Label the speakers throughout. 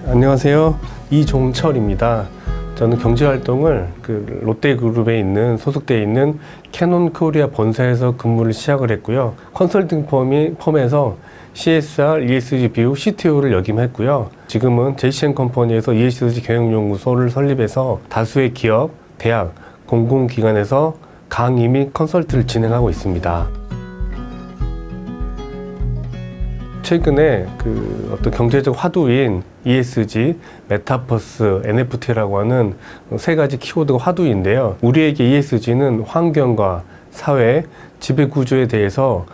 Speaker 1: 안녕하세요. 이종철입니다. 저는 경제활동을 롯데그룹에 소속되어 있는 캐논 코리아 본사에서 근무를 시작을 했고요. 컨설팅 펌에서 CSR, ESG BU CTO를 역임했고요. 지금은 JC&컴퍼니에서 ESG 경영연구소를 설립해서 다수의 기업, 대학, 공공기관에서 강의 및 컨설트를 진행하고 있습니다. 최근에 어떤 경제적 화두인 ESG, 메타버스, NFT라고 하는 세 가지 키워드가 화두인데요. 우리에게 ESG는 환경과 사회, 지배구조에 대해서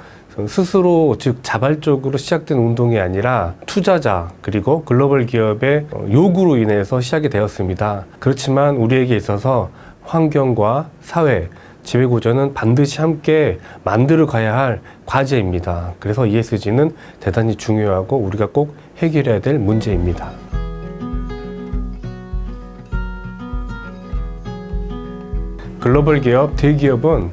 Speaker 1: 스스로 즉 자발적으로 시작된 운동이 아니라 투자자 그리고 글로벌 기업의 요구로 인해서 시작이 되었습니다. 그렇지만 우리에게 있어서 환경과 사회, 지배구조는 반드시 함께 만들어 가야 할 과제입니다. 그래서 ESG는 대단히 중요하고 우리가 꼭 해결해야 될 문제입니다. 글로벌 기업, 대기업은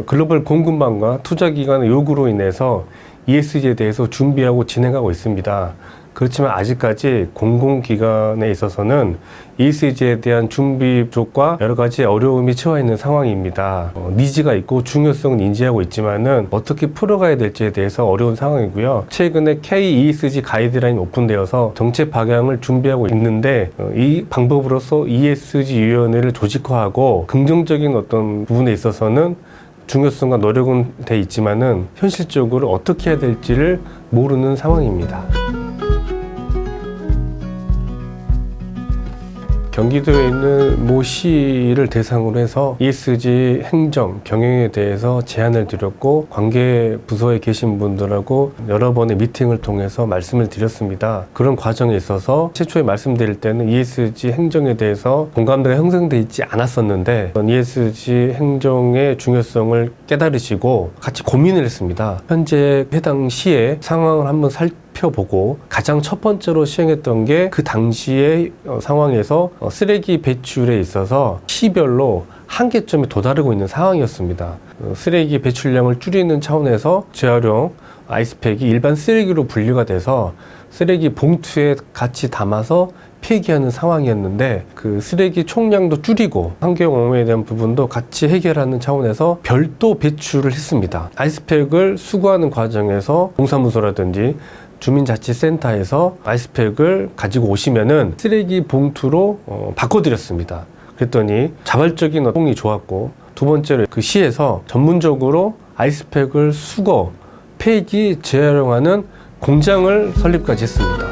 Speaker 1: 글로벌 공급망과 투자기관의 요구로 인해서 ESG에 대해서 준비하고 진행하고 있습니다. 그렇지만 아직까지 공공기관에 있어서는 ESG에 대한 준비 부족과 여러 가지 어려움이 처해 있는 상황입니다. 니즈가 있고 중요성은 인지하고 있지만은 어떻게 풀어가야 될지에 대해서 어려운 상황이고요. 최근에 K-ESG 가이드라인이 오픈되어서 정책 방향을 준비하고 있는데 이 방법으로서 ESG 위원회를 조직화하고 긍정적인 어떤 부분에 있어서는 중요성과 노력은 돼 있지만은 현실적으로 어떻게 해야 될지를 모르는 상황입니다. 경기도에 있는 모 시를 대상으로 해서 ESG 행정, 경영에 대해서 제안을 드렸고 관계 부서에 계신 분들하고 여러 번의 미팅을 통해서 말씀을 드렸습니다. 그런 과정에 있어서 최초에 말씀드릴 때는 ESG 행정에 대해서 공감대가 형성되어 있지 않았었는데 ESG 행정의 중요성을 깨달으시고 같이 고민을 했습니다. 현재 해당 시의 상황을 한번 살펴보고 가장 첫 번째로 시행했던 게 그 당시의 상황에서 쓰레기 배출에 있어서 시별로 한계점에 도달하고 있는 상황이었습니다. 쓰레기 배출량을 줄이는 차원에서 재활용 아이스팩이 일반 쓰레기로 분류가 돼서 쓰레기 봉투에 같이 담아서 폐기하는 상황이었는데 그 쓰레기 총량도 줄이고 환경 옹호에 대한 부분도 같이 해결하는 차원에서 별도 배출을 했습니다. 아이스팩을 수거하는 과정에서 동사무소라든지 주민자치센터에서 아이스팩을 가지고 오시면은 쓰레기 봉투로 바꿔드렸습니다. 그랬더니 자발적인 호응이 좋았고, 두 번째로 그 시에서 전문적으로 아이스팩을 수거, 폐기, 재활용하는 공장을 설립까지 했습니다.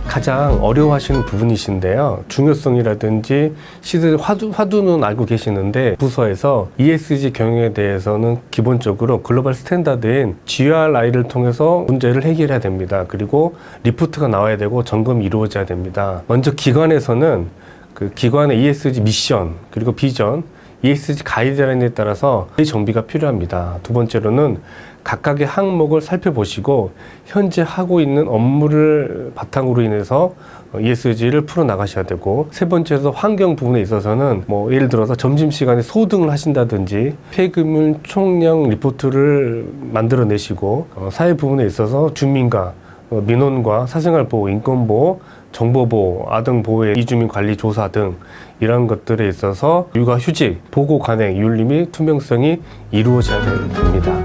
Speaker 1: 가장 어려워하시는 부분이신데요. 중요성이라든지 시대 화두는 알고 계시는데 부서에서 ESG 경영에 대해서는 기본적으로 글로벌 스탠다드인 GRI를 통해서 문제를 해결해야 됩니다. 그리고 리포트가 나와야 되고 점검이 이루어져야 됩니다. 먼저 기관에서는 그 기관의 ESG 미션 그리고 비전, ESG 가이드라인에 따라서 정비가 필요합니다. 두 번째로는 각각의 항목을 살펴보시고 현재 하고 있는 업무를 바탕으로 인해서 ESG를 풀어나가셔야 되고, 세 번째로 환경 부분에 있어서는 예를 들어서 점심시간에 소등을 하신다든지 폐기물 총량 리포트를 만들어내시고, 사회 부분에 있어서 주민과 민원과 사생활 보호, 인권 보호, 정보 보호, 아동 보호의 이주민 관리 조사 등 이런 것들에 있어서 육아휴직, 보고 관행, 윤리 및 투명성이 이루어져야 됩니다.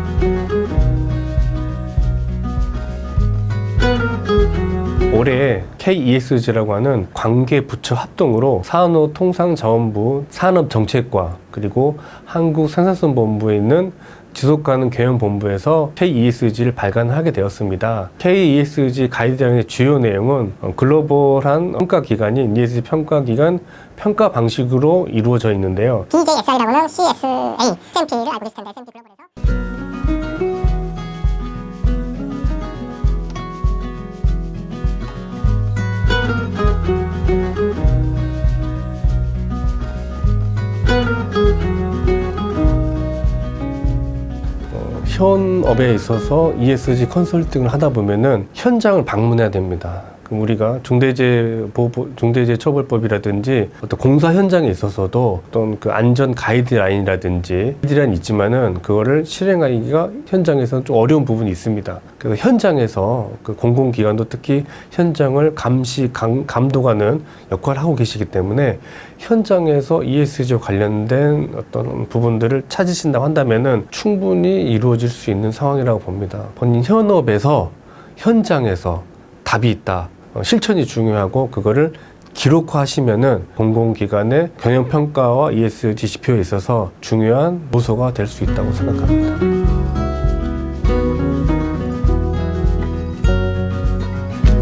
Speaker 1: 올해 KESG라고 하는 관계 부처 합동으로 산업통상자원부 산업정책과 그리고 한국생산성본부에 있는 지속가능 경영본부에서 KESG를 발간하게 되었습니다. KESG 가이드라인의 주요 내용은 글로벌한 평가기관인 ESG 평가기관 평가 방식으로 이루어져 있는데요.
Speaker 2: DJSI라고 하는 CSA, S&P를 알고 계실 텐데 S&P 글로벌에서
Speaker 1: 현업에 있어서 ESG 컨설팅을 하다 보면은 현장을 방문해야 됩니다. 그럼 우리가 중대재해처벌법이라든지 어떤 공사 현장에 있어서도 어떤 그 안전 가이드라인이라든지 가이드라인이 있지만은 그거를 실행하기가 현장에서는 좀 어려운 부분이 있습니다. 그래서 현장에서 그 공공기관도 특히 현장을 감독하는 역할을 하고 계시기 때문에 현장에서 ESG와 관련된 어떤 부분들을 찾으신다고 한다면은 충분히 이루어질 수 있는 상황이라고 봅니다. 본인 현업에서 현장에서 답이 있다. 실천이 중요하고 그거를 기록화하시면은 공공기관의 경영평가와 ESG 지표에 있어서 중요한 요소가 될 수 있다고 생각합니다.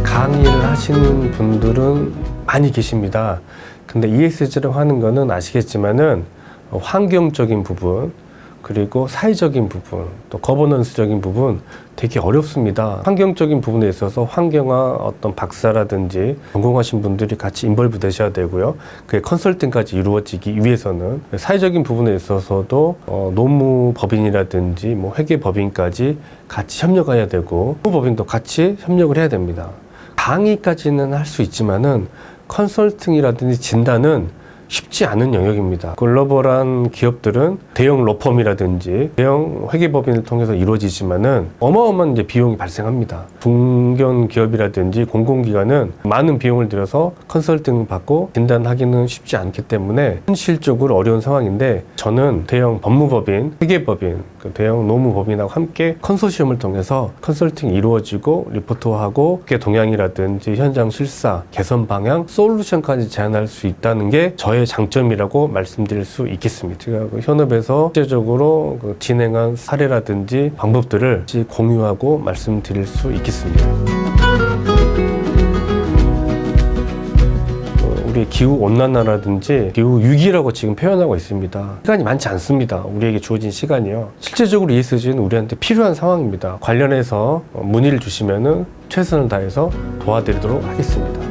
Speaker 1: 강의를 하시는 분들은 많이 계십니다. 근데 ESG라고 하는 거는 아시겠지만은 환경적인 부분, 그리고 사회적인 부분, 또 거버넌스적인 부분 되게 어렵습니다. 환경적인 부분에 있어서 환경화 어떤 박사라든지 전공하신 분들이 같이 인벌브 되셔야 되고요. 그게 컨설팅까지 이루어지기 위해서는 사회적인 부분에 있어서도 노무법인이라든지 뭐 회계법인까지 같이 협력해야 되고 노무법인도 같이 협력을 해야 됩니다. 강의까지는 할 수 있지만은 컨설팅이라든지 진단은 쉽지 않은 영역입니다. 글로벌한 기업들은 대형 로펌이라든지 대형 회계법인을 통해서 이루어지지만은 어마어마한 이제 비용이 발생합니다. 중견 기업이라든지 공공기관은 많은 비용을 들여서 컨설팅 받고 진단하기는 쉽지 않기 때문에 현실적으로 어려운 상황인데 저는 대형 법무법인, 회계법인, 그 대형 노무법인하고 함께 컨소시엄을 통해서 컨설팅이 이루어지고 리포트하고 동향이라든지 현장 실사, 개선 방향, 솔루션까지 제안할 수 있다는 게 저의 장점이라고 말씀드릴 수 있겠습니다. 제가 그 현업에서 실제적으로 그 진행한 사례라든지 방법들을 같이 공유하고 말씀드릴 수 있겠습니다. 우리 기후 온난화라든지 기후 위기라고 지금 표현하고 있습니다. 시간이 많지 않습니다. 우리에게 주어진 시간이요. 실제적으로 ESG는 우리한테 필요한 상황입니다. 관련해서 문의를 주시면은 최선을 다해서 도와드리도록 하겠습니다.